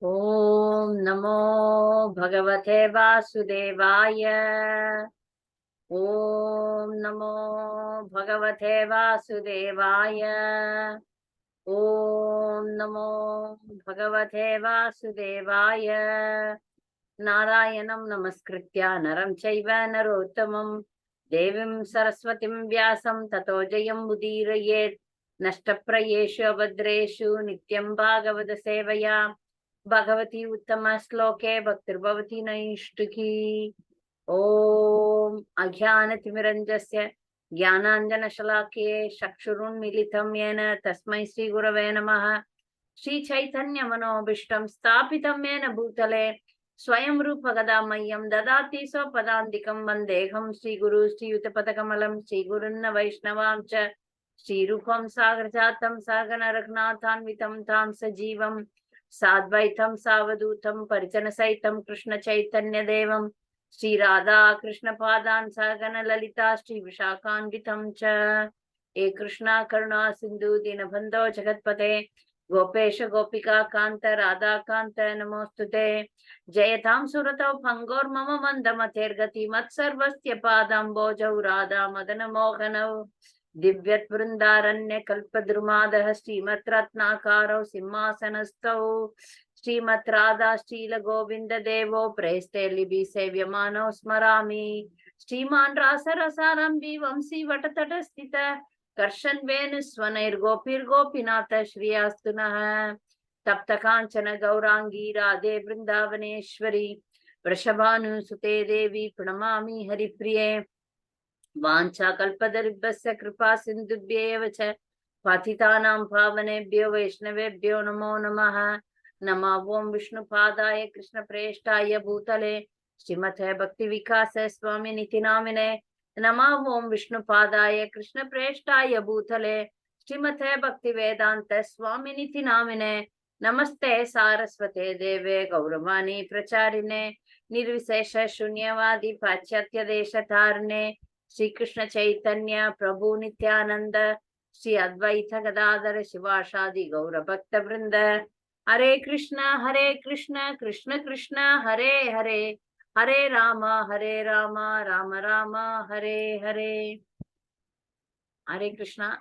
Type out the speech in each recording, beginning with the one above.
Om Namo Bhagavate Vasudevaya. Om Namo Bhagavate Vasudevaya. Om Namo Bhagavate Vasudevaya. Narayanam Namaskritya Naram Chaiva Narottamam Devim Saraswatim Vyasam Tato Jayam Mudirayet Nashtaprayeshu Abhadreshu Nityam Bhagavata Sevaya Bhagavati Uttama Sloke Bhaktirbhavati Naishtuki. Om Ajnanatimiranjasya Jnananjana Shalakye Chakshurun Militam Yena Tasmai Sri Gurave Namaha. Shri Chaitanya Manobishtam Stapitam Yena Bhutale Swayam Rupa Gadamayyam Dadati Swapadandikam Vandeham Sri Guru Sri Yuttapatakamallam Sri Gurunna Vaishnavam Cha Sri Rupam Sagrajatam Sagana Ragnathanvitam Tam Sajivam Sadvaitam Savadutam Parijana Saitam Krishna Chaitanya Devam Sri Radha Krishna Padan Sagana Lalita Sri Vishakhanvitam Cha E Krishna Karuna Sindhu Dinabandho Jagatpate Gopesha Gopika Kanta Radha Kanta Namostute Jayatam Suratau Pangor Mama Mandamater Gati Matsarvastya Padam Bojau Radha Madana Mohanau Divyat Vrindaranya Kalpadrumadha Srimat Ratnakarau Simhasanastau Srimat Radha Srila Govinda Devo Preste Libi Sevyamano Smarami Sriman Rasa Rasarambi Vamsi Vatatadastita Karshan Venuswanair Gopir Gopinata Shriyastunaha Tapta Kanchana Gaurangi Radhe Vrindavaneshwari Vrashabhanu Sute Devi Pranamami Haripriye Vancha Kalpadaribhasya Kripa Sindhubhyev Cha Patitanam Pavanebhyo Vaishnavebhyo Namo Namaha Nama Om Vishnu Padaya Krishna Preshtaya Bhutale Srimate Bhakti Vikasa Swami Niti Namine Nama Om Vishnu Padaya Krishna Preshtaya Bhutale Srimate Bhakti Vedanta Swami Niti Namine Namaste Saraswate Deve Gauravani Pracharine Nirvisesha Shunyavadi Pachyatya Deshatharne Sri Krishna Chaitanya Prabhu Nityananda Sri Advaita Gadadhara Shivashadi Gaura Bhakta Vrinda Hare Krishna Krishna Krishna Hare Hare Hare Rama Rama Rama Hare Hare. Hare Krishna.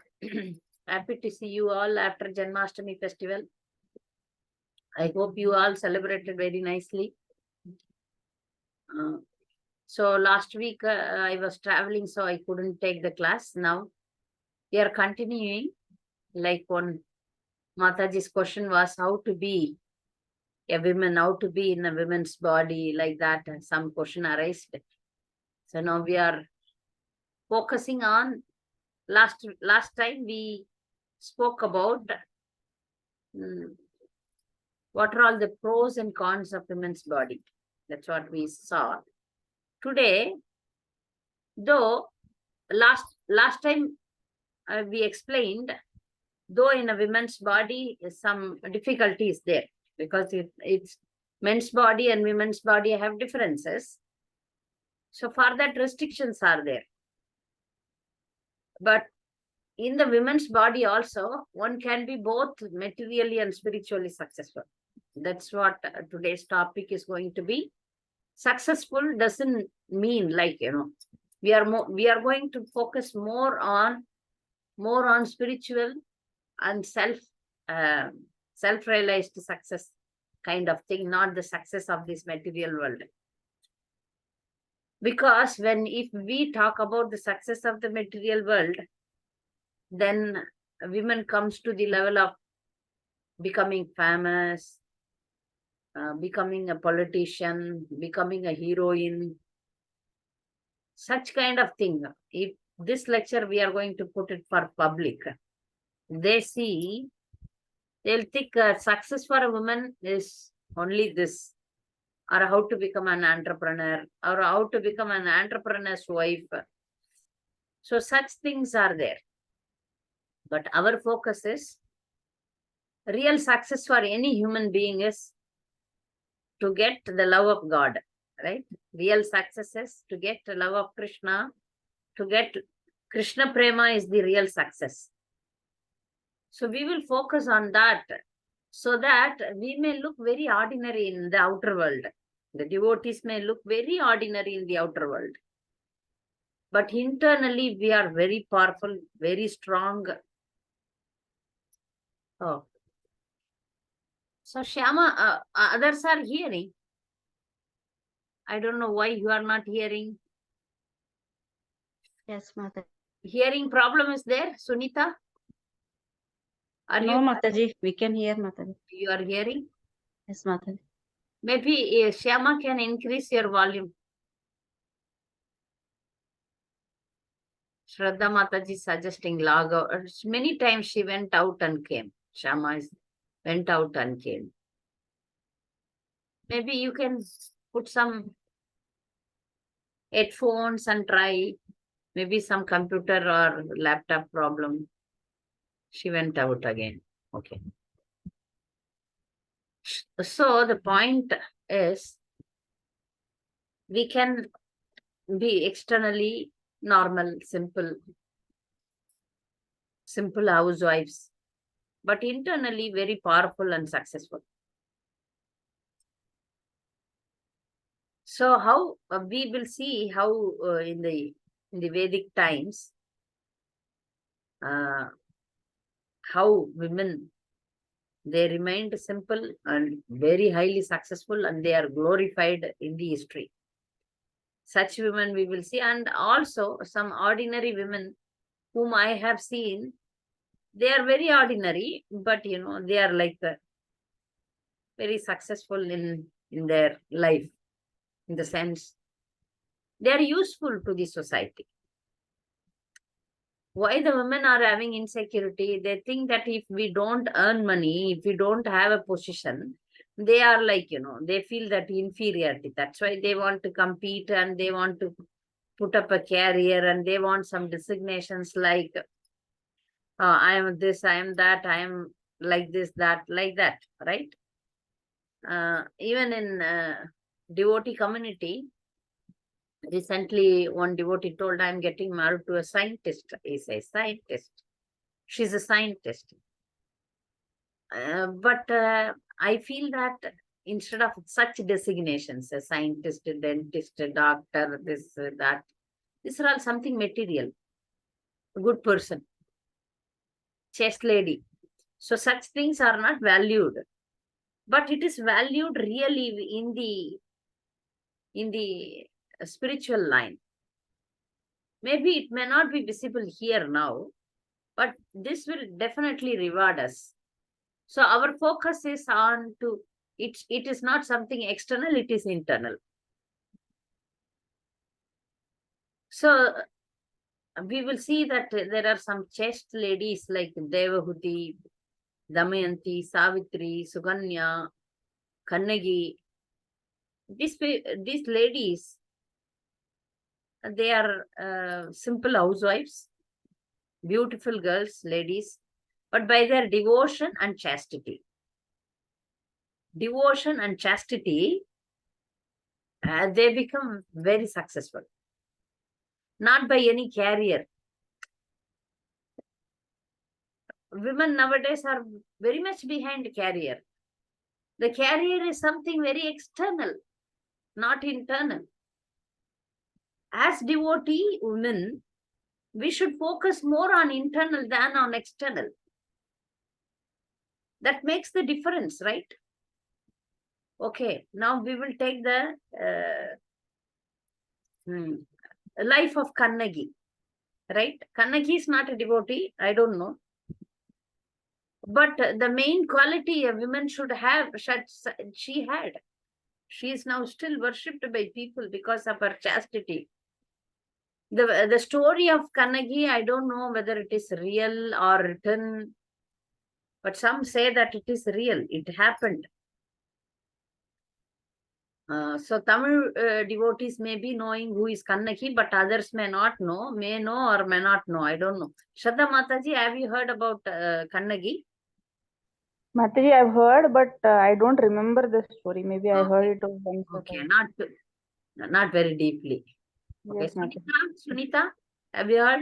Happy to see you all after Janmashtami festival. I hope you all celebrated very nicely. So last week I was traveling, so I couldn't take the class. Now we are continuing. Like one Mataji's question was how to be a woman, how to be in a woman's body, like that. Some question arised. So now we are focusing on last time we spoke about what are all the pros and cons of women's body. That's what we saw. Today, though last time we explained, though in a woman's body some difficulty is there because it's men's body and women's body have differences. So for that restrictions are there. But in the women's body also, one can be both materially and spiritually successful. That's what today's topic is going to be. Successful doesn't mean like, we are going to focus more on spiritual and self-realized success kind of thing, not the success of this material world. Because if we talk about the success of the material world, then women comes to the level of becoming famous, becoming a politician, becoming a heroine, such kind of thing. If this lecture we are going to put it for public, they'll think success for a woman is only this, or how to become an entrepreneur, or how to become an entrepreneur's wife. So such things are there. But our focus is real success for any human being is to get the love of God, right? Real success is to get the love of Krishna, to get Krishna Prema is the real success. So we will focus on that so that we may look very ordinary in the outer world. The devotees may look very ordinary in the outer world. But internally, we are very powerful, very strong. Oh. So, Shyama, others are hearing. I don't know why you are not hearing. Yes, Mataji. Hearing problem is there, Sunita? Are No, Mataji, we can hear, Mataji. You are hearing? Yes, Mataji. Maybe Shyama can increase your volume. Shraddha Mataji suggesting log out. Many times she went out and came. Shyama went out and came. Maybe you can put some headphones and try. Maybe some computer or laptop problem. She went out again. Okay. So the point is, we can be externally normal, simple housewives, but internally very powerful and successful. So how we will see how in the Vedic times, how women, they remained simple and very highly successful, and they are glorified in the history. Such women we will see, and also some ordinary women whom I have seen. They are very ordinary, but they are like very successful in their life, in the sense they are useful to the society. Why the women are having insecurity? They think that if we don't earn money, if we don't have a position, they are like, they feel that inferiority. That's why they want to compete and they want to put up a career and they want some designations like, I am this, I am that, I am like this, that, like that, right? Even in devotee community, recently one devotee told, I'm getting married to a scientist. He's a scientist. She's a scientist. But I feel that instead of such designations, a scientist, a dentist, a doctor, this, that, these are all something material. A good person, chaste lady. So such things are not valued. But it is valued really in the spiritual line. Maybe it may not be visible here now, but this will definitely reward us. So our focus is on to it is not something external, it is internal. So we will see that there are some chaste ladies like Devahuti, Damayanti, Savithri, Suganya, Kannagi. These ladies, they are simple housewives, beautiful girls, ladies, but by their devotion and chastity. Devotion and chastity, they become very successful. Not by any career. Women nowadays are very much behind career. The career is something very external, not internal. As devotee women, we should focus more on internal than on external. That makes the difference, right? Okay, now we will take the life of Kannagi, right? Kannagi is not a devotee, I don't know. But the main quality a woman should have, she had. She is now still worshipped by people because of her chastity. The story of Kannagi, I don't know whether it is real or written, but some say that it is real. It happened. So Tamil devotees may be knowing who is Kannagi, but others may not know, may know or may not know. I don't know. Shraddha Mataji, have you heard about Kannagi? Mataji, I've heard, but I don't remember the story. Maybe I heard it once. Okay, not very deeply. Okay, Yes, Sunita, have you heard?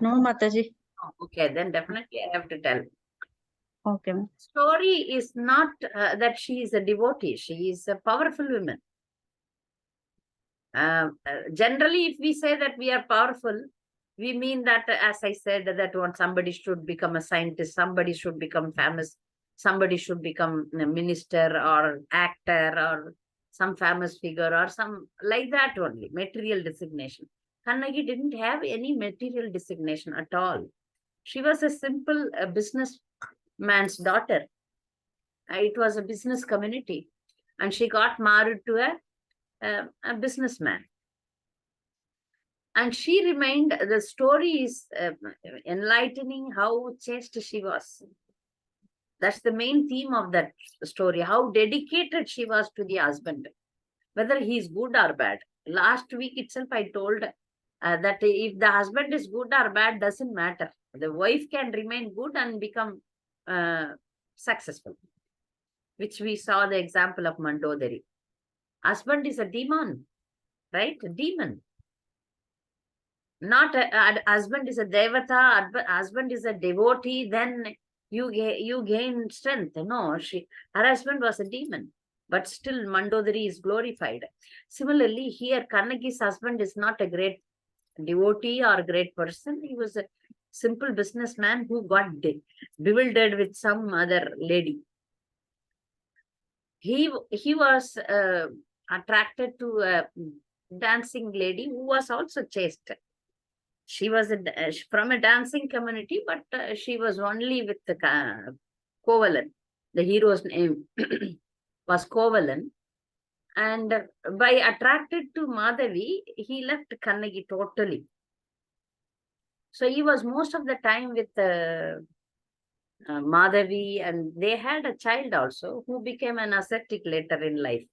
No, Mataji. Oh, okay, then definitely I have to tell. Okay, ma'am. Story is not that she is a devotee. She is a powerful woman. Generally, if we say that we are powerful, we mean that, as I said, that one somebody should become a scientist, somebody should become famous, somebody should become a minister or actor or some famous figure or some like that only, material designation. Kannagi didn't have any material designation at all. She was a simple businessman's daughter. It was a business community. And she got married to a businessman. And she remained, the story is enlightening how chaste she was. That's the main theme of that story, how dedicated she was to the husband, whether he is good or bad. Last week itself, I told that if the husband is good or bad, doesn't matter. The wife can remain good and become successful, which we saw the example of Mandodari. Husband is a demon, right? A demon. Not a husband is a devata, husband is a devotee, then you gain strength. No, her husband was a demon, but still Mandodari is glorified. Similarly, here Kannagi's husband is not a great devotee or a great person. He was a simple businessman who got bewildered with some other lady. He was attracted to a dancing lady who was also chaste. She was from a dancing community, but she was only with the Kovalan. The hero's name was Kovalan. And by attracted to Madhavi, he left Kannagi totally. So he was most of the time with Madhavi, and they had a child also who became an ascetic later in life.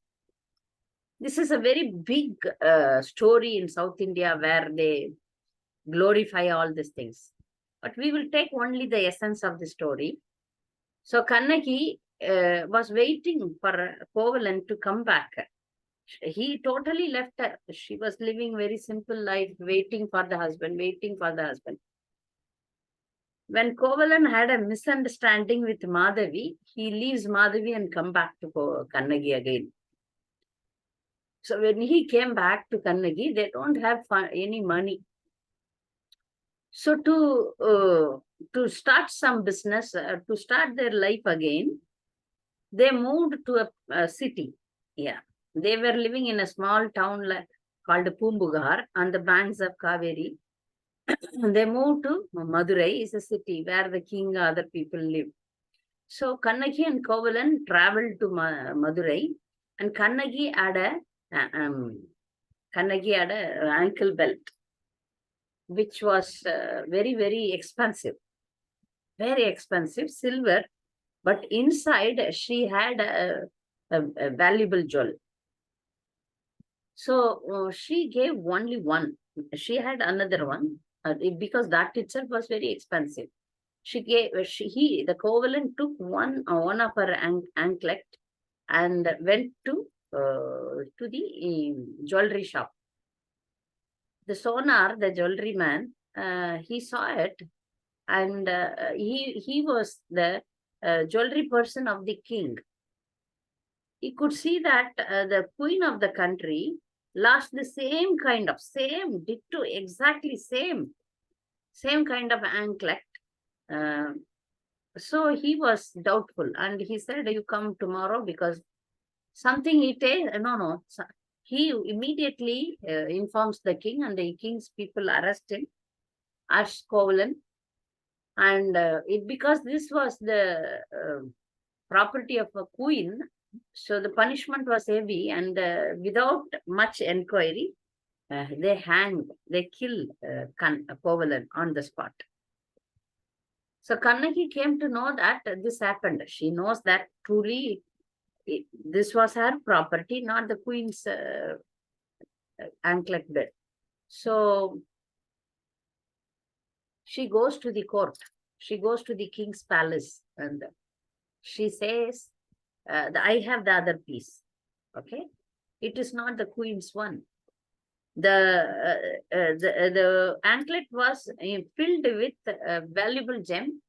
This is a very big story in South India where they glorify all these things. But we will take only the essence of the story. So Kannagi was waiting for Kovalan to come back. He totally left her. She was living very simple life, waiting for the husband, waiting for the husband. When Kovalan had a misunderstanding with Madhavi, he leaves Madhavi and come back to Kannagi again. So when he came back to Kannagi, they don't have any money. So to start some business, to start their life again, they moved to a city. Yeah, they were living in a small town called Pumbugar on the banks of Kaveri. They moved to Madurai, is a city where the king, other people live. So Kannagi and Kovalan traveled to Madurai, and Kannagi had a ankle belt, which was very, very expensive, silver, but inside she had a valuable jewel. So she gave only one. She had another one because that itself was very expensive. The Kovalan took one of her anklet and went to the jewelry shop. The sonar, the jewelry man, he saw it, and he was the jewelry person of the king. He could see that the queen of the country lost the same ditto, exactly same kind of anklet. So he was doubtful, and he said, "You come tomorrow because something he takes." No. He immediately informs the king, and the king's people arrest him, Ash Kovalan. And because this was the property of a queen, so the punishment was heavy, and without much enquiry, they kill Kovalan on the spot. So Kannagi came to know that this happened. She knows that truly this was her property, not the queen's anklet bed. So she goes to the court. She goes to the king's palace, and she says, I have the other piece. Okay, it is not the queen's one. The anklet was filled with a valuable gem,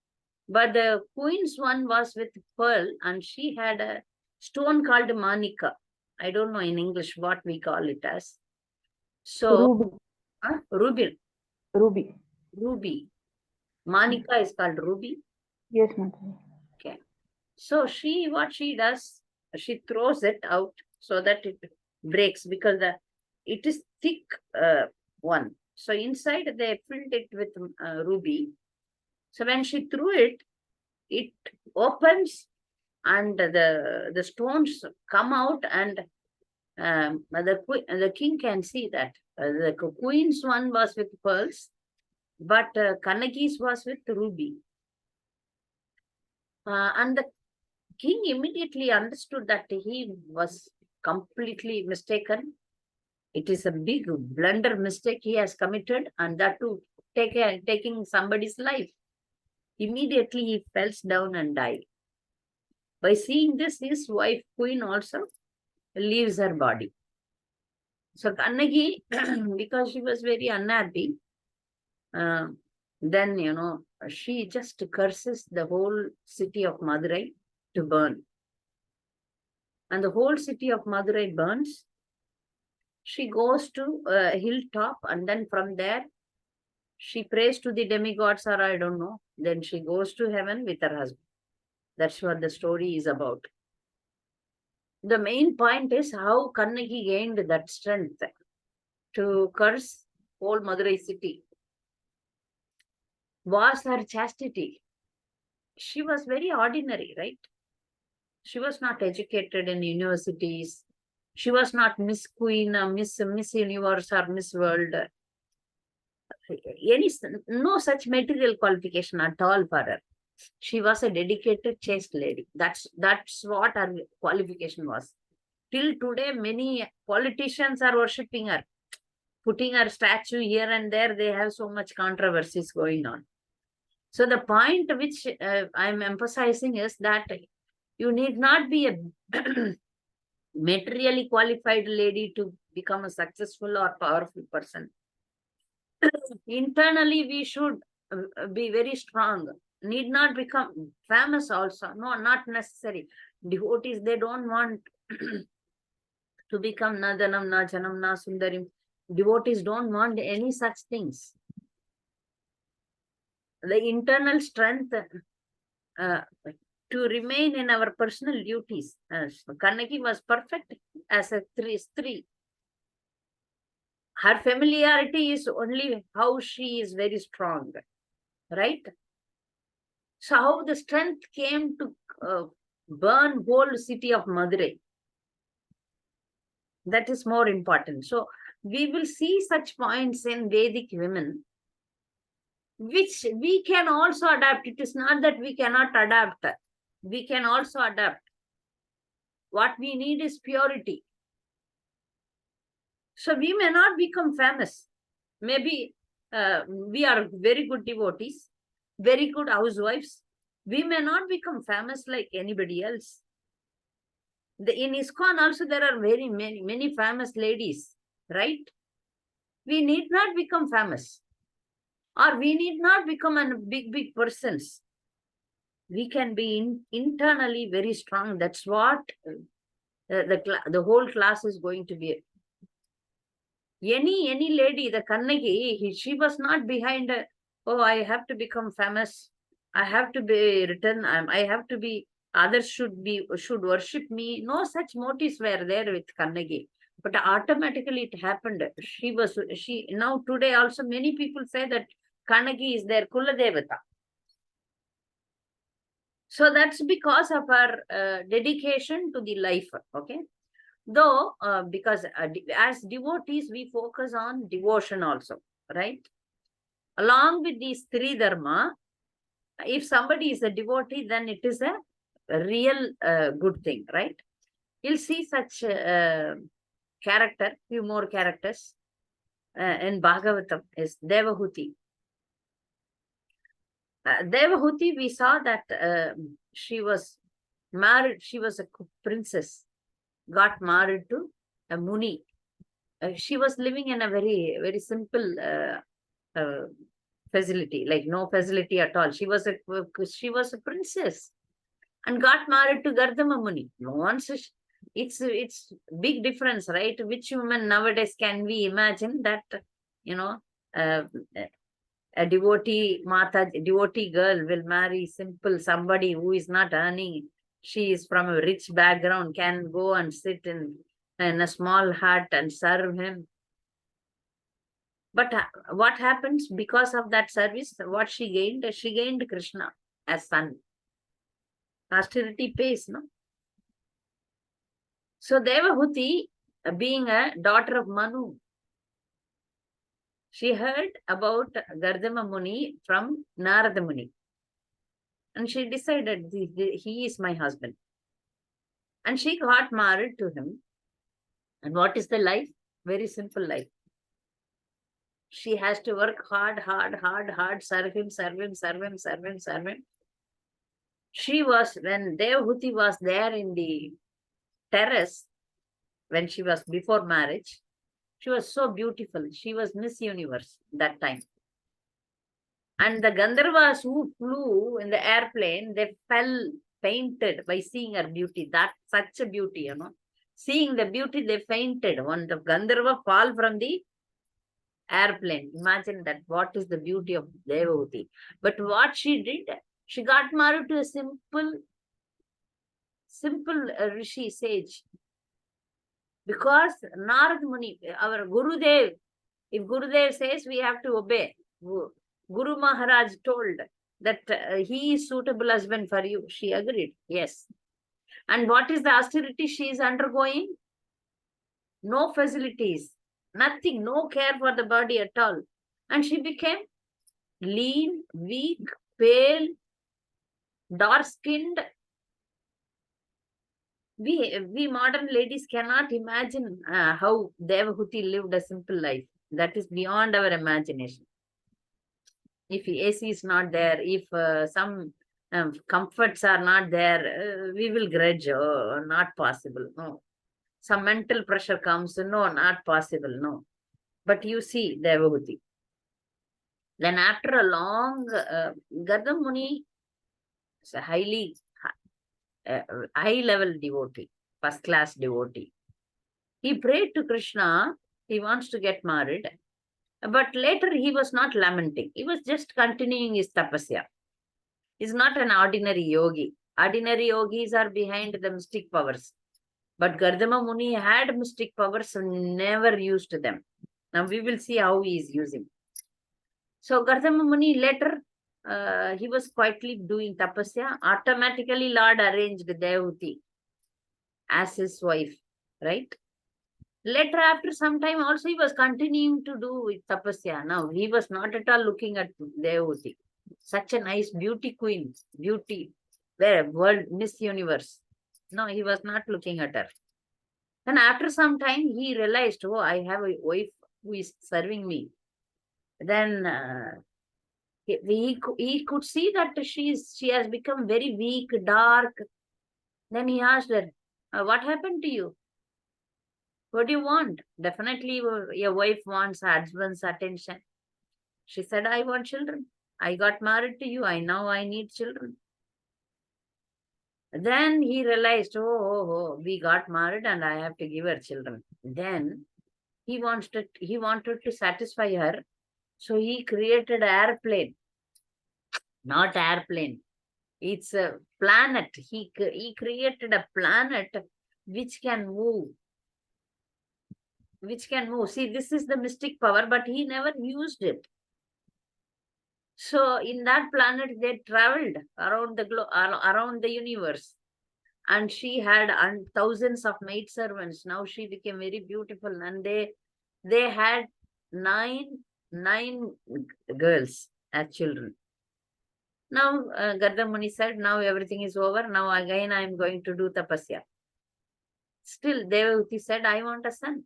But the queen's one was with pearl, and she had a stone called manika. I don't know in English what we call it as. So, Ruby. ruby. Ruby. Ruby. Manika is called ruby. Yes, Mataji. Okay. So what she does, she throws it out so that it breaks, because it is thick one. So inside they filled it with ruby. So when she threw it, it opens and the stones come out, and the king can see that the queen's one was with pearls, but Kanaki's was with ruby. And the king immediately understood that he was completely mistaken. It is a big blunder mistake he has committed, and that too taking somebody's life. Immediately he fell down and died. By seeing this, his wife, queen, also leaves her body. So Kannagi, because she was very unhappy, then, she just curses the whole city of Madurai to burn. And the whole city of Madurai burns. She goes to a hilltop, and then from there, she prays to the demigods, or I don't know. Then she goes to heaven with her husband. That's what the story is about. The main point is how Kannagi gained that strength to curse whole Madurai city. Was her chastity. She was very ordinary, right? She was not educated in universities. She was not Miss Queen, Miss Universe, or Miss World. No such material qualification at all for her. She was a dedicated, chaste lady. That's what her qualification was. Till today, many politicians are worshipping her, putting her statue here and there. They have so much controversies going on. So the point which I'm emphasizing is that you need not be a materially qualified lady to become a successful or powerful person. Internally, we should be very strong. Need not become famous also. No, not necessary. Devotees, they don't want to become na janam, na janam, na sundarim. Devotees don't want any such things. The internal strength to remain in our personal duties. Kannagi was perfect as a three. Her familiarity is only how she is very strong, right? So how the strength came to burn whole city of Madurai. That is more important. So we will see such points in Vedic women, which we can also adapt. It is not that we cannot adapt. We can also adapt. What we need is purity. So we may not become famous. Maybe we are very good devotees, very good housewives. We may not become famous like anybody else. In ISKCON also there are very many famous ladies, right? We need not become famous, or we need not become a big persons. We can be internally very strong. That's what the whole class is going to be. Any lady, the Kannagi, she was not behind, oh, I have to become famous. I have to be written. I have to be, others should worship me. No such motives were there with Kannagi. But automatically it happened. Now today also many people say that Kannagi is their Kula Devata. So that's because of her dedication to the life, okay? Though, because as devotees, we focus on devotion also, right? Along with these three dharma, if somebody is a devotee, then it is a real good thing, right? You'll see such few more characters in Bhagavatam is Devahuti. Devahuti, we saw that she was married, she was a princess, got married to a Muni. She was living in a very, very simple facility, like no facility at all. She was a princess and got married to Gardama Muni. No one's, it's big difference, right? Which woman nowadays can we imagine that, you know, uh, a devotee girl will marry simple somebody who is not earning. She is from a rich background, can go and sit in a small hut and serve him. But what happens because of that service? What she gained? She gained Krishna as son. Austerity pays, no? So Devahuti, being a daughter of Manu, she heard about Gardama Muni from Narada Muni. And she decided he is my husband. And she got married to him. And what is the life? Very simple life. She has to work hard, serve him. She was, when Devahuti was there in the terrace, when she was before marriage, she was so beautiful. She was Miss Universe that time. And the Gandharvas who flew in the airplane, they fell fainted by seeing her beauty. That's such a beauty, you know. Seeing the beauty, they fainted. When the Gandharva fall from the airplane, imagine that. What is the beauty of Devahuti? But what she did, she got married to a simple rishi, sage. Because Narad Muni, our Gurudev, if Gurudev says, we have to obey. Guru Maharaj told that he is suitable husband for you. She agreed, yes. And what is the austerity she is undergoing? No facilities, nothing, no care for the body at all. And she became lean, weak, pale, dark-skinned. We modern ladies cannot imagine how Devahuti lived a simple life. That is beyond our imagination. If AC is not there, if some comforts are not there, we will grudge. Oh, not possible. No. Some mental pressure comes. No, not possible. No. But you see, Devahuti. Then after a long, Gardam Muni is a highly high-level devotee, first-class devotee. He prayed to Krishna. He wants to get married. But later he was not lamenting. He was just continuing his tapasya. He's not an ordinary yogi. Ordinary yogis are behind the mystic powers. But Gardama Muni had mystic powers and never used them. Now we will see how he is using. So Gardama Muni later, he was quietly doing tapasya. Automatically Lord arranged Devahuti as his wife, right? Later, after some time, also he was continuing to do with tapasya. Now, he was not at all looking at Devahuti. Such a nice beauty queen, beauty, where world Miss Universe. No, he was not looking at her. Then after some time, he realized, oh, I have a wife who is serving me. Then he could see that she has become very weak, dark. Then he asked her, what happened to you? What do you want? Definitely your wife wants her husband's attention. She said, I want children. I got married to you. Now I need children. Then he realized, we got married and I have to give her children. Then he wanted to satisfy her. So he created an airplane. Not airplane. It's a planet. He created a planet which can move. See, this is the mystic power, but he never used it. So in that planet, they traveled around the globe, around the universe. And she had thousands of maidservants. Now she became very beautiful. And they had nine girls as children. Now Gardam Muni said, now everything is over. Now again I am going to do tapasya. Still Devahuti said, I want a son.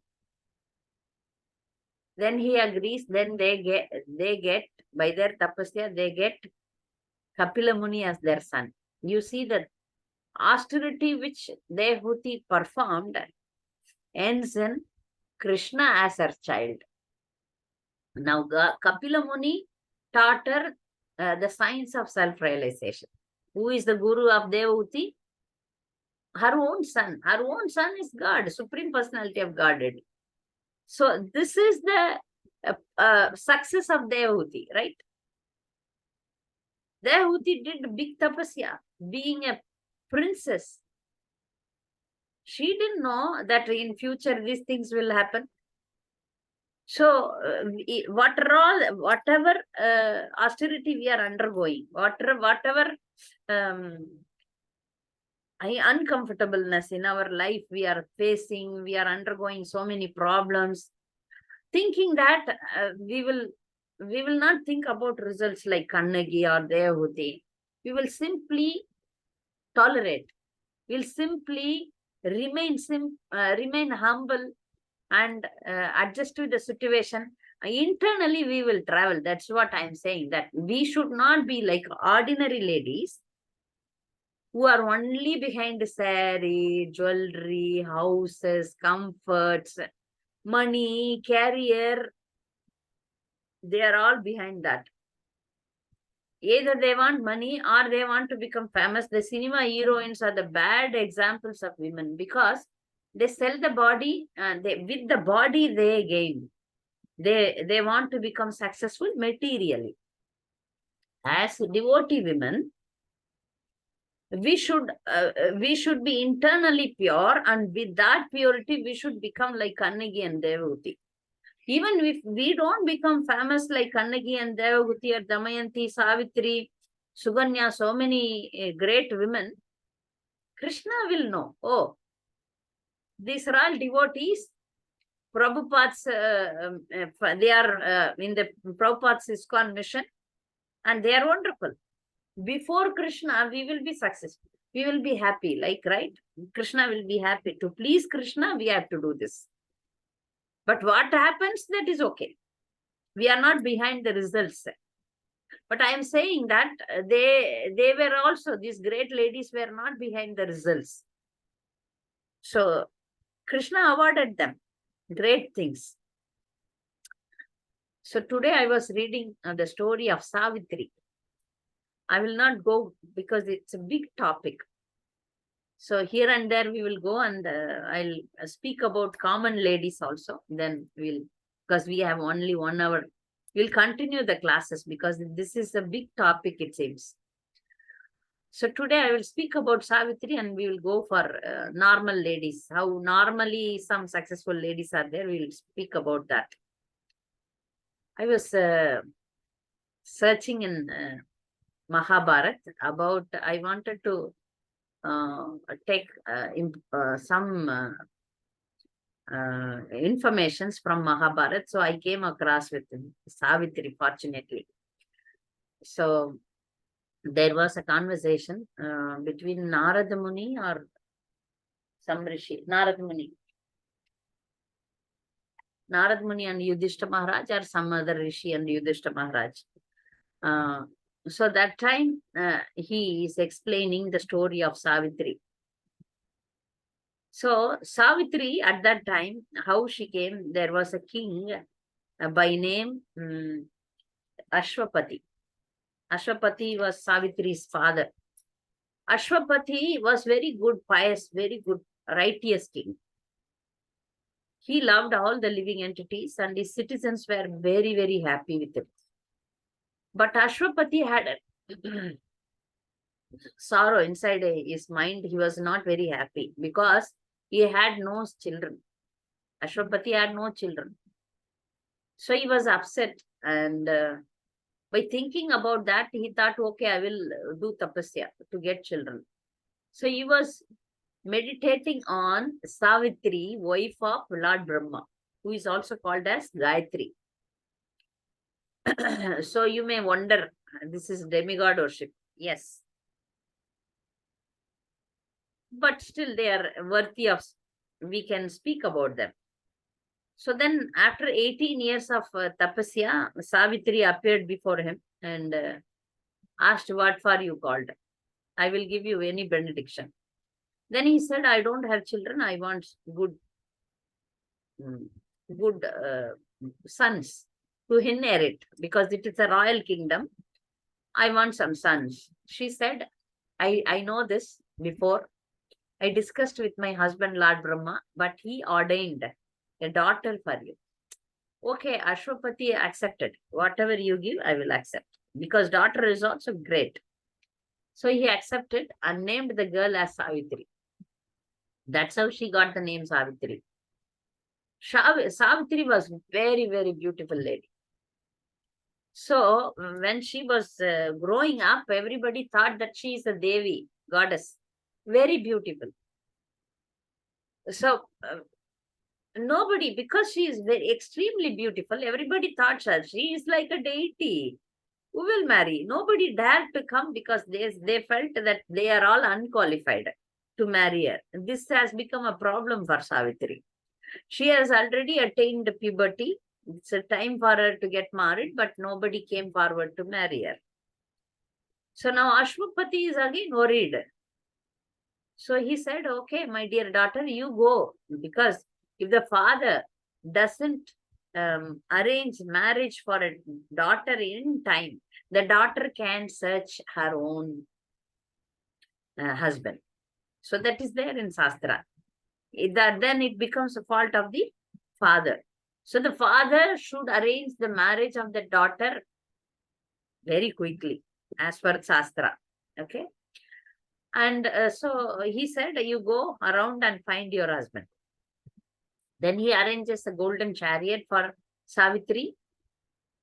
Then he agrees. Then they get by their tapasya, they get Kapila Muni as their son. You see the austerity which Devahuti performed ends in Krishna as her child. Now Kapila Muni taught her the science of self-realization. Who is the guru of Devahuti? Her own son. Her own son is God, Supreme Personality of Godhead. So this is the success of Devahuti, right? Devahuti did big tapasya, being a princess. She didn't know that in future these things will happen. So whatever austerity we are undergoing, whatever uncomfortableness in our life we are facing, we are undergoing so many problems, thinking that we will not think about results like Kannagi or Devahuti. We will simply tolerate. We'll simply remain humble and adjust to the situation. Internally, we will travel. That's what I'm saying, that we should not be like ordinary ladies who are only behind saree, jewelry, houses, comforts, money, career. They are all behind that. Either they want money or they want to become famous. The cinema heroines are the bad examples of women because they sell the body and with the body they gain. They want to become successful materially. As devotee women, we should be internally pure, and with that purity we should become like Kannagi and Devahuti. Even if we don't become famous like Kannagi and Devahuti or Damayanti, Savithri, Suganya, so many great women, Krishna will know, oh, these are all devotees. Prabhupada's, they are in the Prabhupada's ISKCON mission, and they are wonderful. Before Krishna, we will be successful. We will be happy, like, right? Krishna will be happy. To please Krishna, we have to do this. But what happens, that is okay. We are not behind the results. But I am saying that they were also, these great ladies were not behind the results. So Krishna awarded them great things. So today I was reading the story of Savithri. I will not go because it's a big topic. So here and there we will go, and I'll speak about common ladies also. Then because we have only 1 hour, we'll continue the classes because this is a big topic, it seems. So today I will speak about Savithri, and we will go for normal ladies. How normally some successful ladies are there, we will speak about that. I was searching in Mahabharat about, I wanted to take some informations from Mahabharat. So I came across with Savithri, fortunately. So there was a conversation between Narada Muni or some Rishi, Narada Muni and Yudhishthira Maharaj, or some other Rishi and Yudhishthira Maharaj. So that time he is explaining the story of Savithri. So Savithri, at that time, how she came, there was a king by name Ashwapati. Ashwapati was Savitri's father. Ashwapati was very good, pious, very good, righteous king. He loved all the living entities, and his citizens were very, very happy with him. But Ashwapati had a sorrow inside his mind. He was not very happy because he had no children. Ashwapati had no children. So he was upset, and by thinking about that, he thought, okay, I will do tapasya to get children. So he was meditating on Savithri, wife of Lord Brahma, who is also called as Gayatri. So you may wonder, this is demigod worship. Yes. But still they are worthy of, we can speak about them. So then after 18 years of tapasya, Savithri appeared before him and asked, what for you called? I will give you any benediction. Then he said, I don't have children. I want good sons. to inherit, because it is a royal kingdom. I want some sons. She said, I know this before. I discussed with my husband, Lord Brahma, but he ordained a daughter for you. Okay, Ashwapati accepted. Whatever you give, I will accept. Because daughter is also great. So he accepted and named the girl as Savithri. That's how she got the name Savithri. Savithri was very, very beautiful lady. So when she was growing up, everybody thought that she is a Devi, goddess. Very beautiful. So nobody, because she is very extremely beautiful, everybody thought she is like a deity. Who will marry? Nobody dared to come because they felt that they are all unqualified to marry her. This has become a problem for Savitri. She has already attained puberty. It's a time for her to get married, but nobody came forward to marry her. So now Ashwapati is again worried. So he said, okay, my dear daughter, you go, because if the father doesn't arrange marriage for a daughter in time, the daughter can search her own husband. So that is there in Shastra. Then it becomes a fault of the father. So the father should arrange the marriage of the daughter very quickly, as per Shastra. Okay. And so he said, you go around and find your husband. Then he arranges a golden chariot for Savitri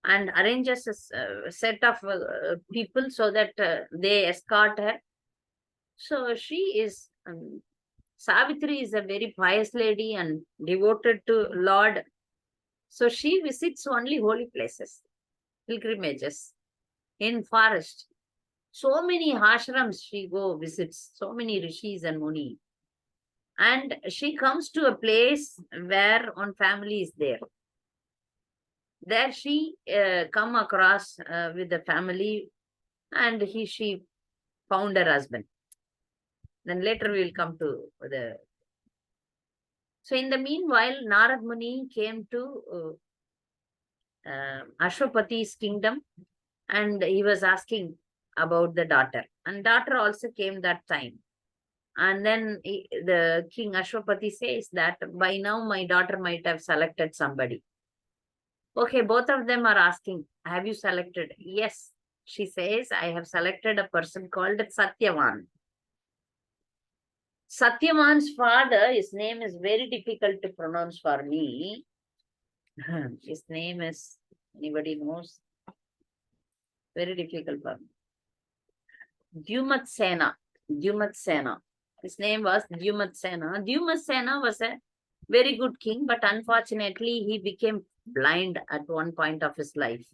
and arranges a set of people so that they escort her. So she is, Savitri is a very pious lady and devoted to Lord. So she visits only holy places, pilgrimages in forest. So many ashrams she visits, so many rishis and muni. And she comes to a place where one family is there. There she come across with the family, and she found her husband. Then later we will come to the... So in the meanwhile, Narad Muni came to Ashwapati's kingdom, and he was asking about the daughter. And daughter also came that time. And then the king Ashwapati says that by now my daughter might have selected somebody. Okay, both of them are asking, have you selected? Yes, she says, I have selected a person called Satyavan. Satyavan's father, his name is very difficult to pronounce for me. His name is, anybody knows? Very difficult for me. Dyumatsena. Dyumatsena. His name was Dyumatsena. Dyumatsena was a very good king, but unfortunately he became blind at one point of his life.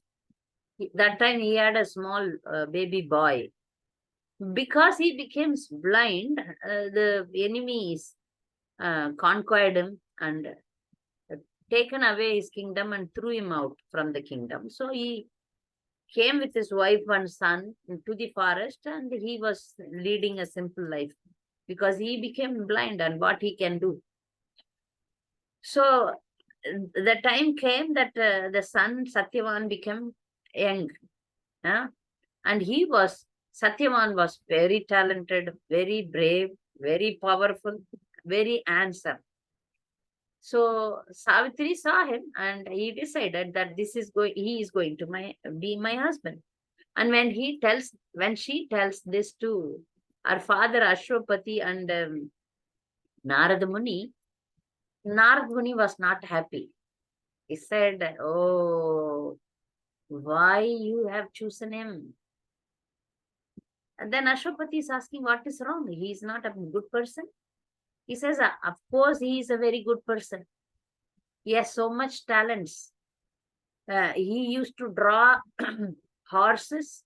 That time he had a small baby boy. Because he became blind, the enemies conquered him and taken away his kingdom and threw him out from the kingdom. So he came with his wife and son to the forest, and he was leading a simple life because he became blind, and what he can do. So the time came that the son Satyavan became young. And Satyavan was very talented, very brave, very powerful, very handsome. So Savitri saw him and he decided that he is going to be my husband. And when she tells this to her father Ashwapati and Narad Muni was not happy. He said, oh, why you have chosen him? And then Ashwapati is asking, what is wrong? He is not a good person. He says, of course, he is a very good person. He has so much talents. He used to draw horses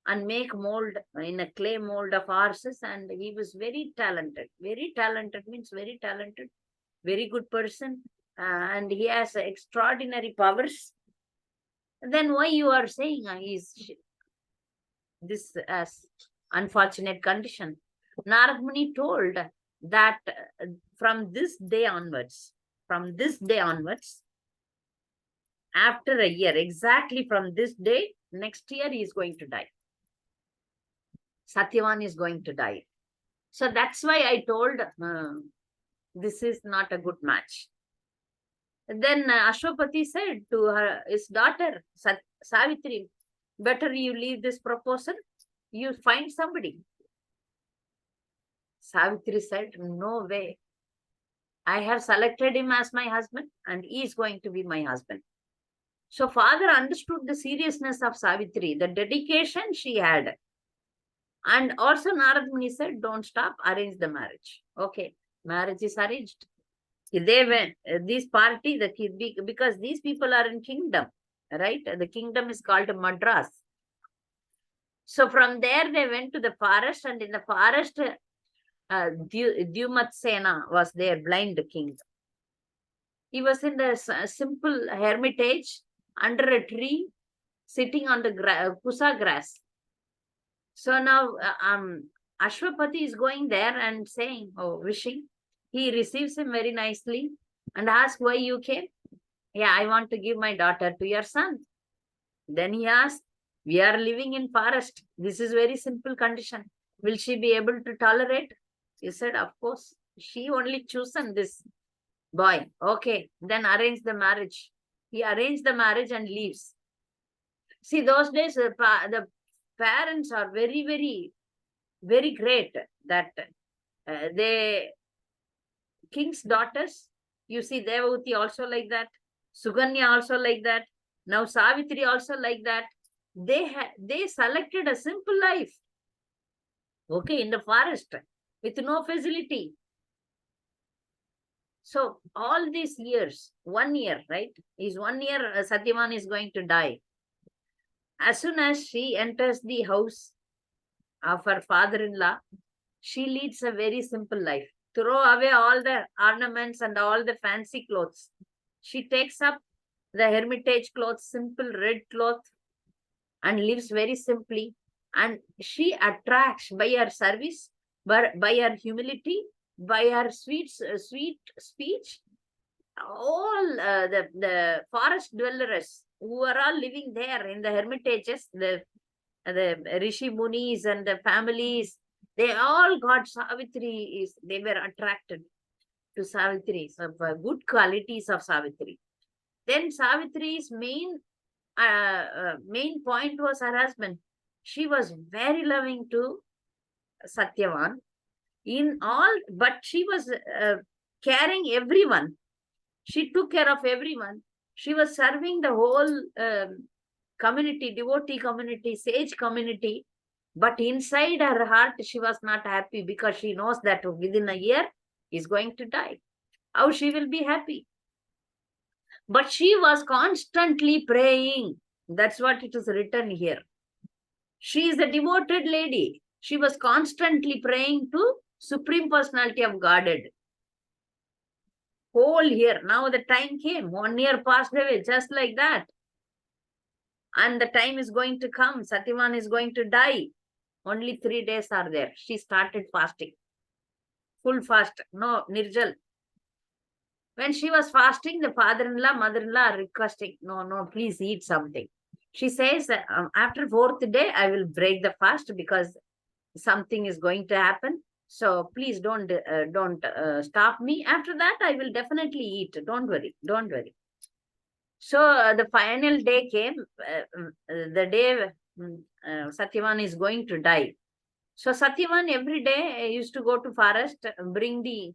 and make mold in a clay mold of horses. And he was very talented. Very talented means very talented, very good person. And he has extraordinary powers. Then why you are saying this as unfortunate condition? Narad Muni told that from this day onwards, After a year, exactly from this day, next year he is going to die. Satyavan is going to die. So that's why I told this is not a good match. Then Ashwapati said to his daughter, Savithri, better you leave this proposal, you find somebody. Savithri said, no way. I have selected him as my husband and he is going to be my husband. So father understood the seriousness of Savithri, the dedication she had. And also Narad Muni said, don't stop, arrange the marriage. Okay, marriage is arranged. They went, this party, because these people are in kingdom, right? The kingdom is called Madras. So from there they went to the forest, and in the forest, Dyumat Sena was there, blind king. He was in the simple hermitage under a tree, sitting on the pusa grass. So now Ashwapati is going there and saying, oh, wishing. He receives him very nicely and asks why you came. Yeah, I want to give my daughter to your son. Then he asked, we are living in forest. This is very simple condition. Will she be able to tolerate? He said, of course. She only chosen this boy. Okay, then arrange the marriage. He arranged the marriage and leaves. See, those days, the parents are very, very, very great that king's daughters, you see Devahuti also like that, Suganya also like that, now Savitri also like that. They selected a simple life, okay, in the forest with no facility. So all these years, 1 year, right? Is 1 year Satyavan is going to die. As soon as she enters the house of her father-in-law, she leads a very simple life. Throw away all the ornaments and all the fancy clothes. She takes up the hermitage clothes, simple red cloth, and lives very simply. And she attracts by her service, by her humility, by her sweet speech, all the forest dwellers who are all living there in the hermitages, the Rishi Munis and the families, they all got Savitri, they were attracted to Savitri, some good qualities of Savitri. Then Savitri's main point was her husband. She was very loving to Satyavan in all, but she was caring everyone. She took care of everyone. She was serving the whole community, devotee community, sage community. But inside her heart, she was not happy because she knows that within a year, he's going to die. How she will be happy? But she was constantly praying. That's what it is written here. She is a devoted lady. She was constantly praying to Supreme Personality of Godhead. Whole year. Now the time came. 1 year passed away, just like that. And the time is going to come. Satyavan is going to die. Only 3 days are there. She started fasting. Full fast. No, Nirjal. When she was fasting, the father-in-law, mother-in-law are requesting, no, please eat something. She says, after 4th day, I will break the fast because something is going to happen. So please don't stop me. After that, I will definitely eat. Don't worry. So the final day came, the day Satyavan is going to die. So Satyavan every day used to go to forest, bring the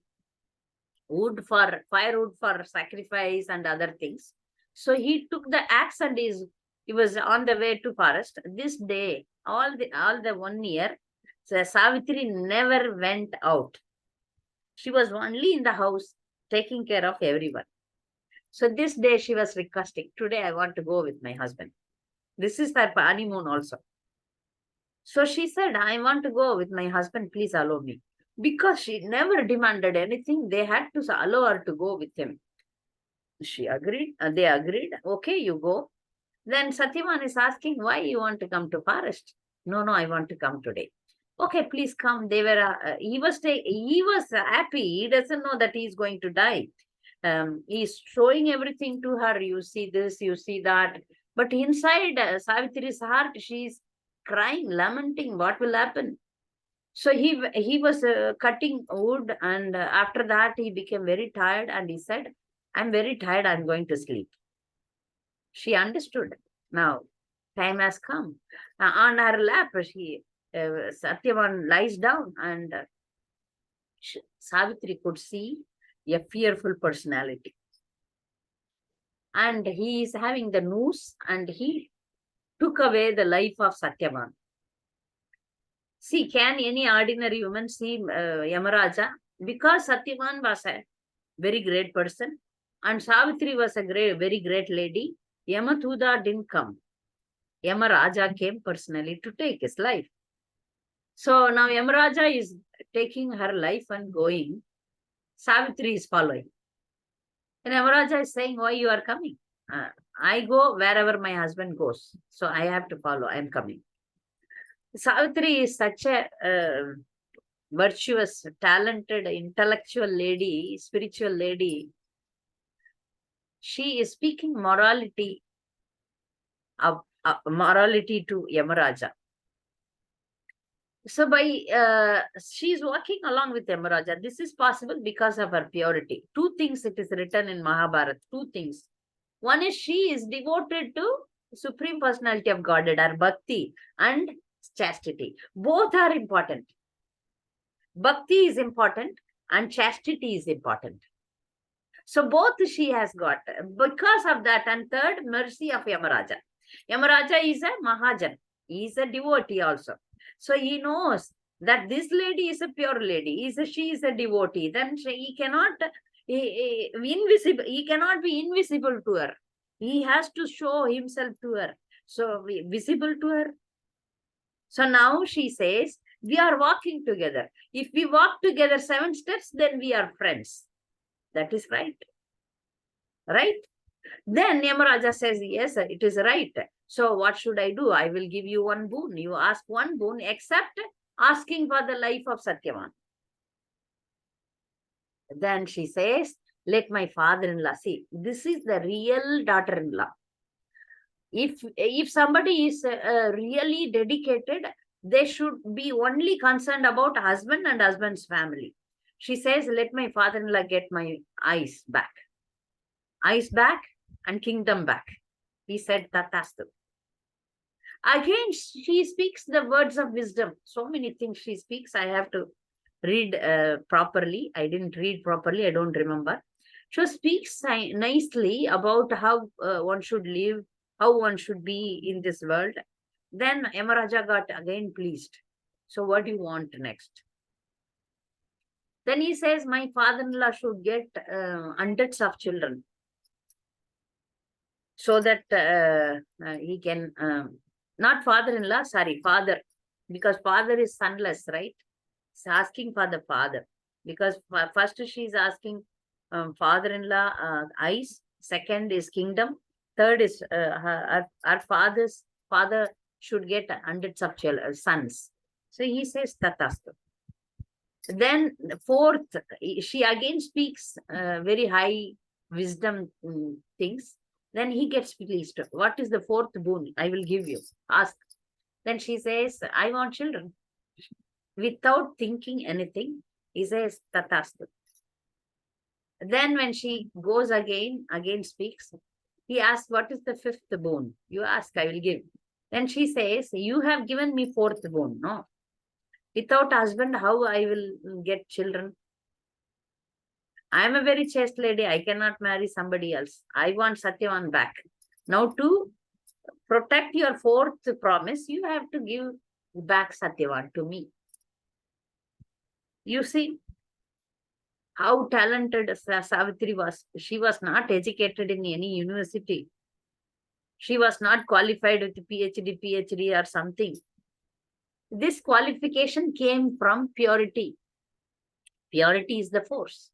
firewood for sacrifice and other things. So he took the axe and he was on the way to forest. This day, all the 1 year, so Savitri never went out. She was only in the house taking care of everyone. So this day she was requesting, today I want to go with my husband. This is her honeymoon also. So she said, I want to go with my husband, please allow me. Because she never demanded anything, they had to allow her to go with him. She agreed, they agreed, okay, you go. Then Satyavan is asking, why you want to come to forest? No, I want to come today. Okay, please come. They were, he was happy. He doesn't know that he is going to die. He's showing everything to her. You see this, you see that. But inside Savitri's heart, she's crying, lamenting. What will happen? So he was cutting wood, and after that he became very tired, and he said, "I'm very tired. I'm going to sleep." She understood. Now time has come. On her lap, Satyavan lies down, and Savitri could see a fearful personality. And he is having the noose, and he took away the life of Satyavan. See, can any ordinary human see Yamaraja? Because Satyavan was a very great person, and Savitri was a very great lady, Yamathuda didn't come. Yamaraja came personally to take his life. So now Yamaraja is taking her life and going. Savitri is following. And Yamaraja is saying, why you are coming? I go wherever my husband goes. So I have to follow. I am coming. Savitri is such a virtuous, talented, intellectual lady, spiritual lady. She is speaking morality to Yamaraja. So she is walking along with Yamaraja. This is possible because of her purity. Two things it is written in Mahabharata. Two things. One is she is devoted to Supreme Personality of Godhead, her bhakti and chastity. Both are important. Bhakti is important and chastity is important. So both she has got. Because of that, and third, mercy of Yamaraja. Yamaraja is a Mahajan. He is a devotee also. So he knows that this lady is a pure lady. She is a devotee. Then he cannot invisible. He cannot be invisible to her. He has to show himself to her. So visible to her. So now she says, we are walking together. If we walk together 7 steps, then we are friends. That is right. Right? Then Yamaraja says, yes, it is right. So what should I do? I will give you one boon. You ask one boon, except asking for the life of Satyavan. Then she says, let my father-in-law see. This is the real daughter-in-law. If somebody is really dedicated, they should be only concerned about husband and husband's family. She says, let my father-in-law get my eyes back. Eyes back and kingdom back. He said, Tatastu. Again, she speaks the words of wisdom. So many things she speaks. I have to read properly. I didn't read properly. I don't remember. She speaks nicely about how one should live, how one should be in this world. Then Yamaraja got again pleased. So what do you want next? Then he says, my father-in-law should get hundreds of children, so that he can, not father-in-law, sorry, father, because father is sonless, right? He's asking for the father, because first she is asking father-in-law eyes, second is kingdom, third is her father's father should get hundreds of sons. So he says, Tatastu. Then fourth, she again speaks very high wisdom things. Then he gets pleased. What is the fourth boon? I will give you. Ask. Then she says, I want children. Without thinking anything, he says, Tatastu. Then when she goes again speaks, he asks, what is the fifth boon? You ask, I will give. Then she says, you have given me fourth boon. No. Without husband, how I will get children? I am a very chaste lady. I cannot marry somebody else. I want Satyavan back. Now to protect your fourth promise, you have to give back Satyavan to me. You see how talented Savitri was. She was not educated in any university. She was not qualified with PhD or something. This qualification came from purity. Purity is the force.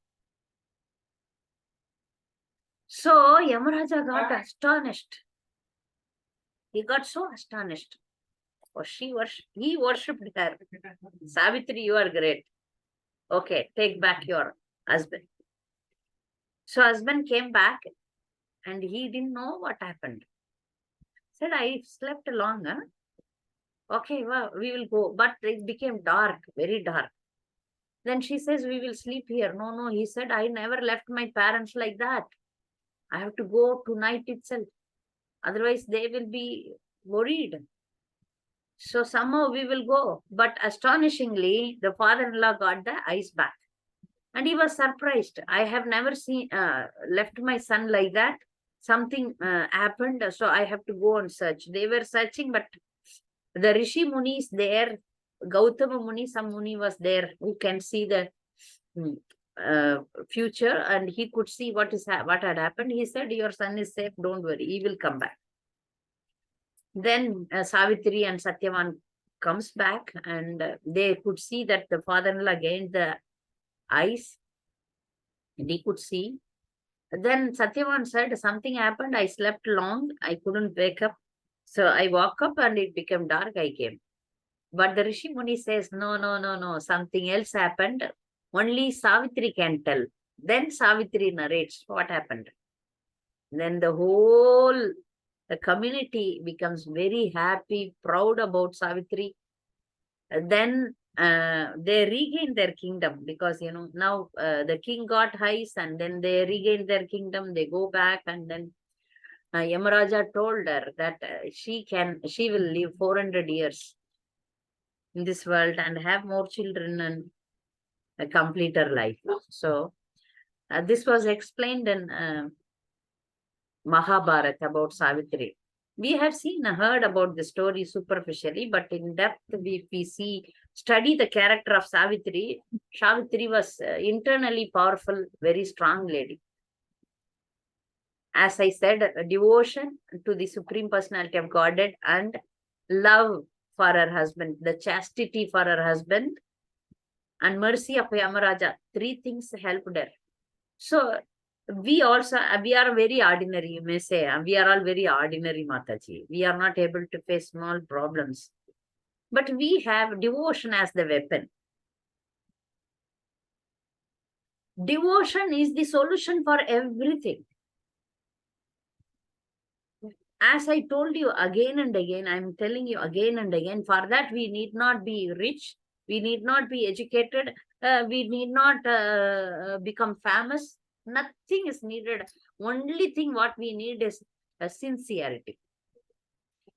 So Yamaraja got astonished. He got so astonished. Oh, he worshipped her. Savitri, you are great. Okay, take back your husband. So husband came back and he didn't know what happened. Said, I slept long, huh? Okay, well, we will go. But it became dark, very dark. Then she says, we will sleep here. No, no, he said, I never left my parents like that. I have to go tonight itself. Otherwise, they will be worried. So somehow we will go. But astonishingly, the father-in-law got the ice back. And he was surprised. I have never left my son like that. Something happened, so I have to go and search. They were searching, but the Rishi Muni is there. Gautama Muni, some Muni was there who can see the future, and he could see what had happened. He said, your son is safe, don't worry, he will come back. Then Savithri and Satyavan comes back, and they could see that the father-in-law gained the eyes, and he could see. Then Satyavan said, something happened, I slept long, I couldn't wake up. So I woke up and it became dark, I came. But the Rishi Muni says, no, no, no, no, something else happened. Only Savithri can tell. Then Savithri narrates what happened. Then the whole community becomes very happy, proud about Savithri. Then they regain their kingdom because, now the king got eyes and then they regain their kingdom. They go back, and then Yamaraja told her that she will live 400 years in this world and have more children and complete her life. So this was explained in Mahabharata about Savitri. We have heard about the story superficially, but in depth, we study the character of Savitri. Savitri was internally powerful, very strong lady. As I said, devotion to the Supreme Personality of Godhead and love for her husband, the chastity for her husband, and mercy of Yamaraja. 3 things helped her. So we are very ordinary, you may say. We are all very ordinary, Mataji. We are not able to face small problems. But we have devotion as the weapon. Devotion is the solution for everything. As I told you again and again, I'm telling you again and again, for that we need not be rich, we need not be educated, we need not become famous. Nothing is needed. Only thing what we need is sincerity.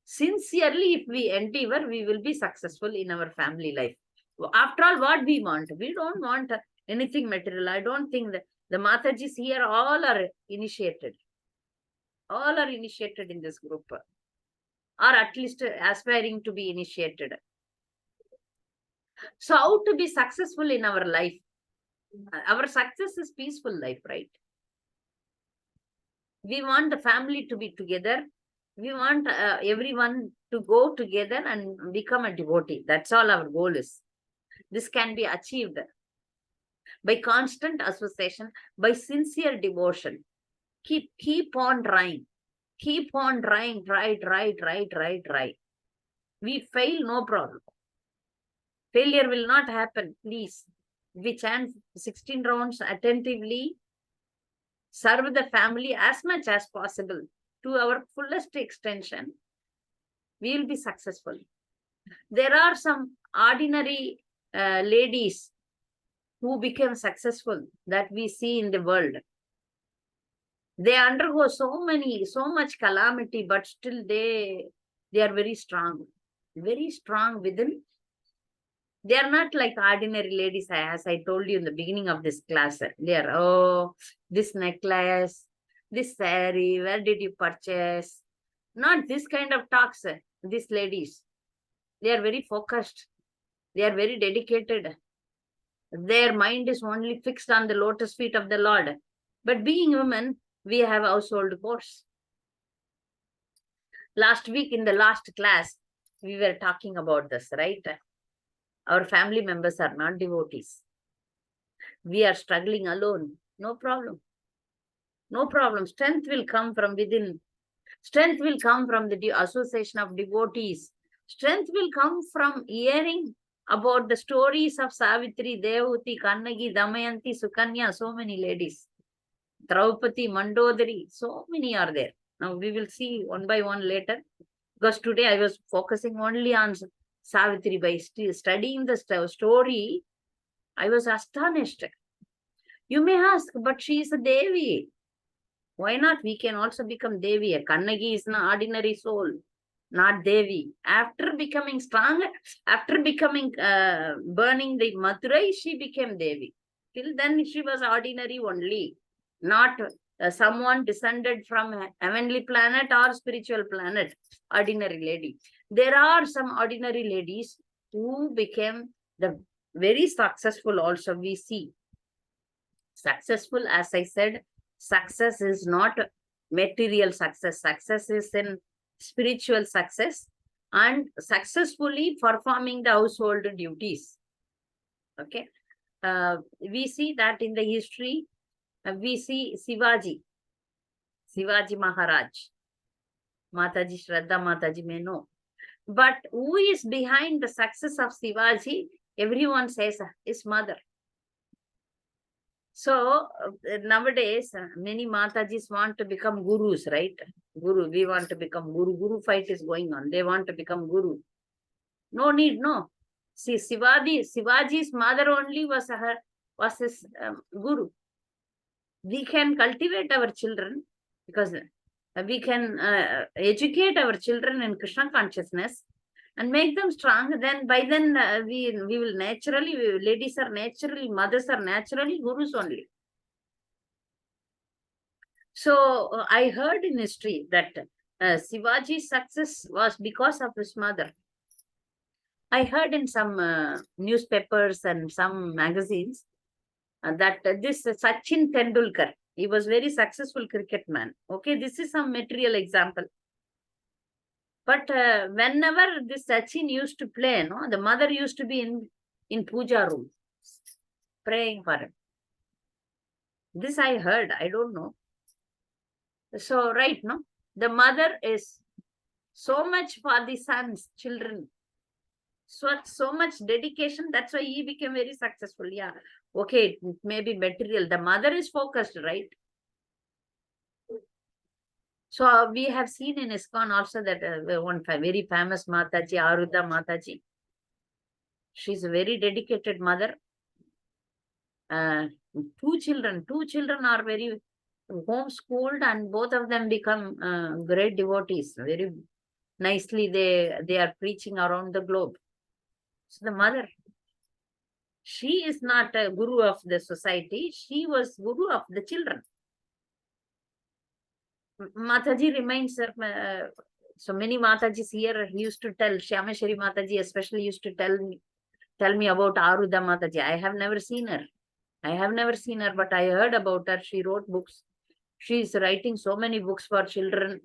Sincerely, if we endeavor, we will be successful in our family life. After all, what we want? We don't want anything material. I don't think that the Matajis here all are initiated. All are initiated in this group, or at least aspiring to be initiated. So how to be successful in our life? Our success is peaceful life, right? We want the family to be together. We want everyone to go together and become a devotee. That's all our goal is. This can be achieved by constant association, by sincere devotion. Keep on trying. Keep on trying. Try. We fail, no problem. Failure will not happen, please. We chant 16 rounds attentively, serve the family as much as possible to our fullest extension, we will be successful. There are some ordinary ladies who became successful that we see in the world. They undergo so much calamity, but still they are very strong within. They are not like ordinary ladies, as I told you in the beginning of this class. They are, oh, this necklace, this saree, where did you purchase? Not this kind of talks, these ladies. They are very focused. They are very dedicated. Their mind is only fixed on the lotus feet of the Lord. But being women, we have household chores. Last week in the last class, we were talking about this, right? Our family members are not devotees. We are struggling alone. No problem. No problem. Strength will come from within. Strength will come from the association of devotees. Strength will come from hearing about the stories of Savitri, Devahuti, Kannagi, Damayanti, Sukanya, so many ladies. Draupadi, Mandodari, so many are there. Now we will see one by one later. Because today I was focusing only on Savithri. By studying the story, I was astonished. You may ask, but she is a Devi. Why not? We can also become Devi. A Kannagi is an ordinary soul, not Devi. After becoming strong, after becoming burning the Madurai, she became Devi. Till then, she was ordinary only, not someone descended from a heavenly planet or spiritual planet, ordinary lady. There are some ordinary ladies who became the very successful also, we see. Successful, as I said, success is not material success. Success is in spiritual success and successfully performing the household duties. Okay. We see that in the history, we see Shivaji Maharaj. Mataji Shraddha Mataji may know. But who is behind the success of Shivaji? Everyone says his mother. So nowadays, many Matajis want to become gurus, right? Guru, we want to become guru. Guru fight is going on. They want to become guru. No need, no. See, Shivaji's mother only was his guru. We can cultivate our children because we can educate our children in Krishna consciousness and make them strong. Then by then we will naturally, ladies are naturally, mothers are naturally gurus only. So I heard in history that Shivaji's success was because of his mother. I heard in some newspapers and some magazines that this Sachin Tendulkar, he was very successful cricket man. Okay, this is some material example. But whenever this Sachin used to play, no, the mother used to be in puja room, praying for him. This I heard, I don't know. So, right, no, the mother is so much for the sons, children, so much dedication. That's why he became very successful. Yeah, okay, it may be material. The mother is focused, right? So we have seen in ISKCON also that one very famous Mataji, Arudha Mataji. She's a very dedicated mother. Two children are very homeschooled, and both of them become great devotees. Very nicely they are preaching around the globe. So the mother, she is not a guru of the society. She was guru of the children. Mataji remains, so many Matajis here used to tell, Shyameshwari Mataji especially used to tell me about Arudha Mataji. I have never seen her. But I heard about her. She wrote books. She is writing so many books for children.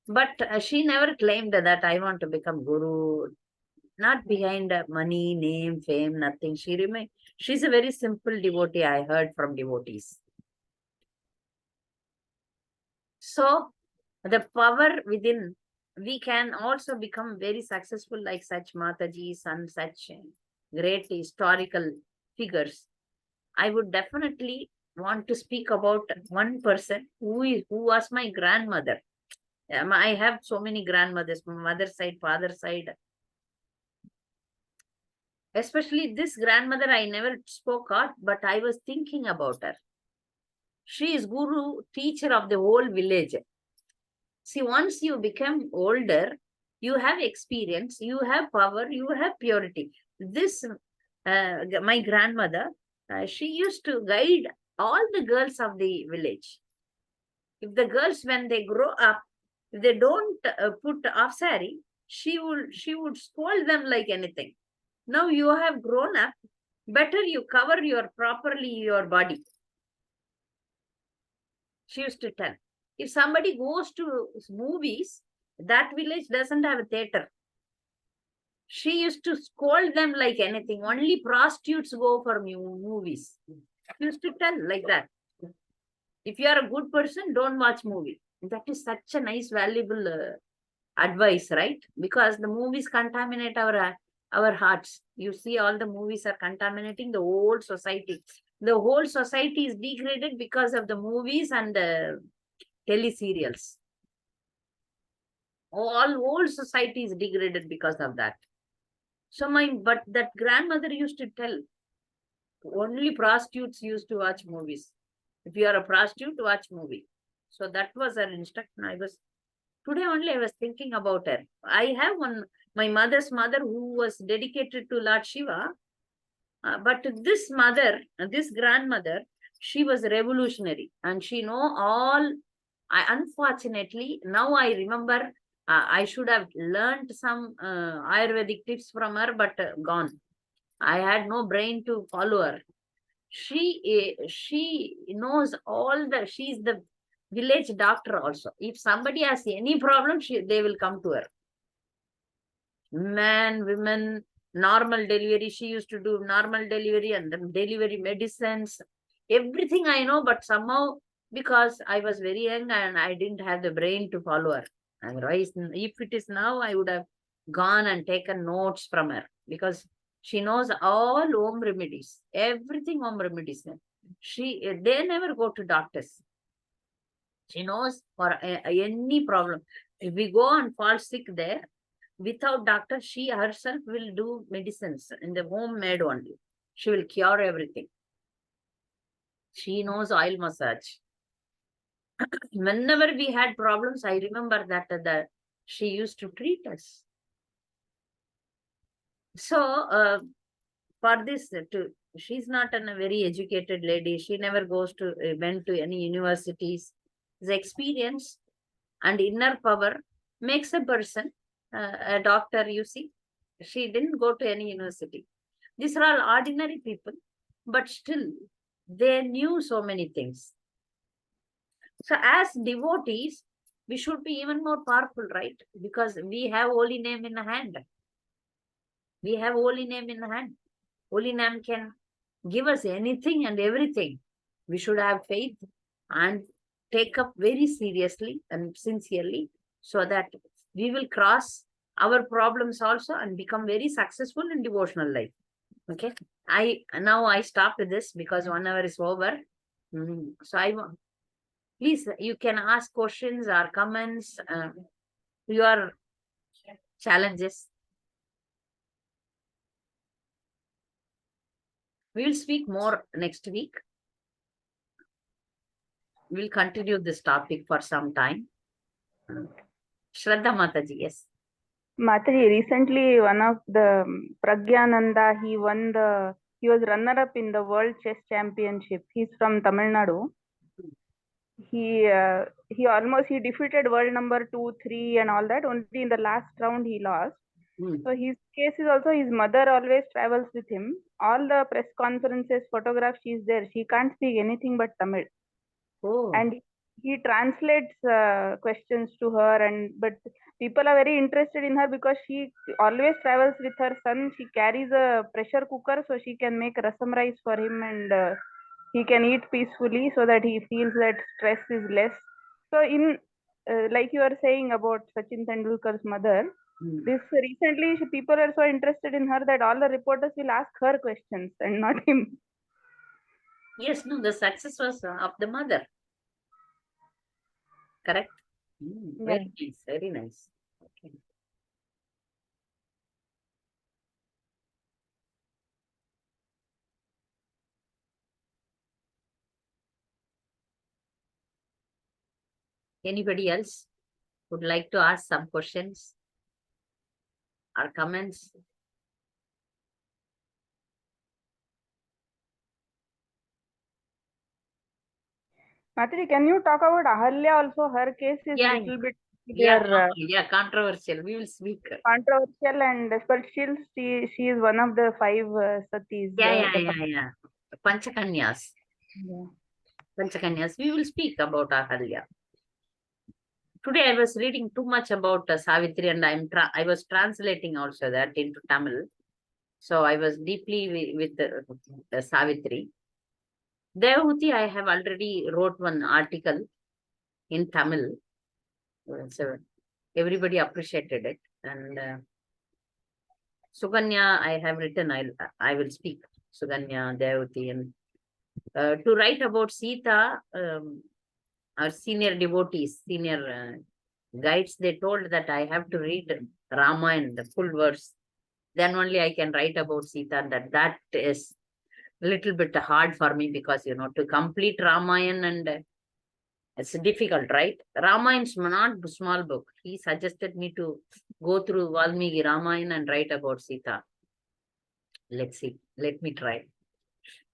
But she never claimed that I want to become guru. Not behind money, name, fame, nothing. She's a very simple devotee, I heard from devotees. So the power within, we can also become very successful like such Matajis and such great historical figures. I would definitely want to speak about one person who was my grandmother. I have so many grandmothers, mother side, father side. Especially this grandmother, I never spoke out, but I was thinking about her. She is guru, teacher of the whole village. See, once you become older, you have experience, you have power, you have purity. This, my grandmother, she used to guide all the girls of the village. If the girls, when they grow up, if they don't put off sari, she would scold them like anything. Now you have grown up, better you cover properly your body. She used to tell. If somebody goes to movies, that village doesn't have a theater. She used to scold them like anything. Only prostitutes go for movies. She used to tell like that. If you are a good person, don't watch movie. That is such a nice, valuable advice, right? Because the movies contaminate our hearts. You see, all the movies are contaminating the whole society. The whole society is degraded because of the movies and the teleserials. All whole society is degraded because of that. So but that grandmother used to tell, only prostitutes used to watch movies. If you are a prostitute, watch movie. So that was her instruction. Today only I was thinking about her. I have my mother's mother who was dedicated to Lord Shiva. But this mother, this grandmother, she was revolutionary and she know all. Unfortunately, now I remember I should have learned some Ayurvedic tips from her, but gone. I had no brain to follow her. She knows all she's the village doctor also. If somebody has any problem, they will come to her. Man, women, normal delivery. She used to do normal delivery and then delivery medicines. Everything I know, but somehow because I was very young and I didn't have the brain to follow her. Otherwise, if it is now, I would have gone and taken notes from her because she knows all home remedies, everything home remedies. They never go to doctors. She knows for any problem. If we go and fall sick there, without doctor, she herself will do medicines in the homemade only. She will cure everything. She knows oil massage. Whenever we had problems, I remember that she used to treat us. So for this, she's not a very educated lady. She never went to any universities. The experience and inner power makes a person a doctor, you see. She didn't go to any university. These are all ordinary people, but still they knew so many things. So as devotees, we should be even more powerful, right? Because we have holy name in the hand. We have holy name in the hand. Holy name can give us anything and everything. We should have faith and take up very seriously and sincerely so that we will cross our problems also and become very successful in devotional life. Okay. Now I stop with this because 1 hour is over. So please, you can ask questions or comments, your challenges. We will speak more next week. We will continue this topic for some time. Shraddha Mataji, yes. Mataji, recently one of the Pragyananda, he was runner-up in the World Chess Championship. He's from Tamil Nadu. He defeated world number 2, 3 and all that. Only in the last round he lost. So his case is also his mother always travels with him. All the press conferences, photographs, she's there. She can't speak anything but Tamil. Oh. And he translates questions to her, but people are very interested in her because she always travels with her son. She carries a pressure cooker so she can make rasam rice for him and he can eat peacefully so that he feels that stress is less. So like you are saying about Sachin Tendulkar's mother, this recently people are so interested in her that all the reporters will ask her questions and not him. Yes, no, the success was of the mother. Correct? Very nice, very nice. Okay. Anybody else would like to ask some questions or comments? Mataji, can you talk about Ahalya also? Her case is a little bit controversial. We will speak. Controversial, but still she is one of the 5 satis. Yeah. Panchakanyas. Yeah. Panchakanyas. We will speak about Ahalya. Today I was reading too much about Savithri and I was translating also that into Tamil. So I was deeply with Savithri. Devahuti, I have already wrote one article in Tamil. So everybody appreciated it. And Suganya, I have written, I will speak. Suganya, Devahuti, and To write about Sita, our senior devotees, senior guides, they told that I have to read Ramayana, the full verse. Then only I can write about Sita, and that is a little bit hard for me because, to complete Ramayana and it's difficult, right? Ramayana is not a small book. He suggested me to go through Valmiki Ramayana and write about Sita. Let's see. Let me try.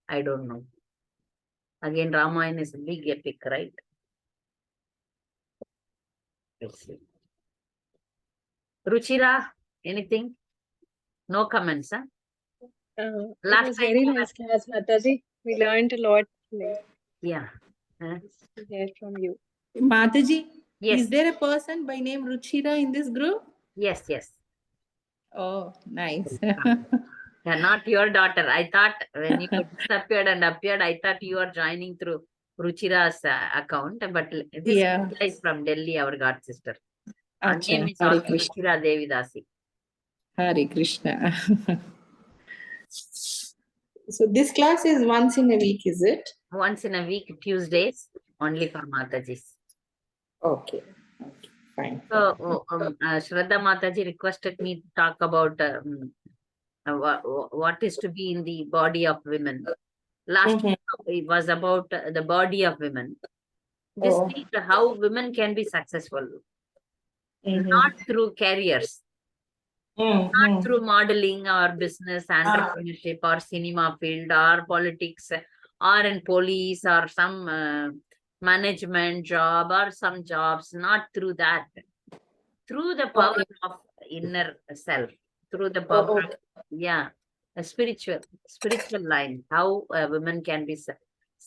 I don't know. Again, Ramayana is a big epic, right? Let's see. Ruchira, anything? No comments, huh? It Last was time very you were- nice class, Mataji. We learned a lot. Like, Yeah. Huh? to hear from you. Mataji, Yes. is there a person by name Ruchira in this group? Yes, yes. Oh, nice. Yeah, not your daughter. I thought when you disappeared and appeared, I thought you were joining through Ruchira's account. But this Yeah. is from Delhi, our god sister. Her name Acha, is Hare also Krishna. Ruchira Devidasi. Hare Krishna. So this class is once in a week, is it? Once in a week, Tuesdays, only for Matajis. Okay. Okay. Fine. So, Shraddha Mataji requested me to talk about what is to be in the body of women. Last Mhm. week it was about the body of women. This Oh. week, how women can be successful, Mhm. not through careers, not through modeling or business, entrepreneurship or cinema field or politics or in police or some management job or some jobs, not through that. Through the power Okay. of inner self, through the Oh, power of, okay. a spiritual line, how a woman can be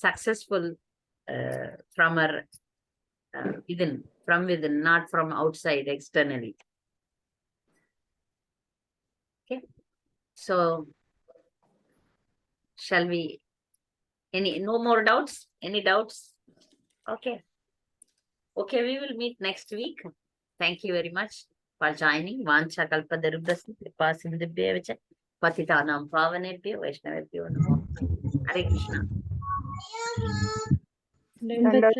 successful from her from within, not from outside, externally. Okay. So, shall we, no more doubts? Any doubts? Okay. Okay, we will meet next week. Thank you very much for joining. Vancha kalpadarubhasya kripa sindhubhya vacha patitanam pavanebhyo vaishnavebhyo namo. Hare Krishna. Dandavat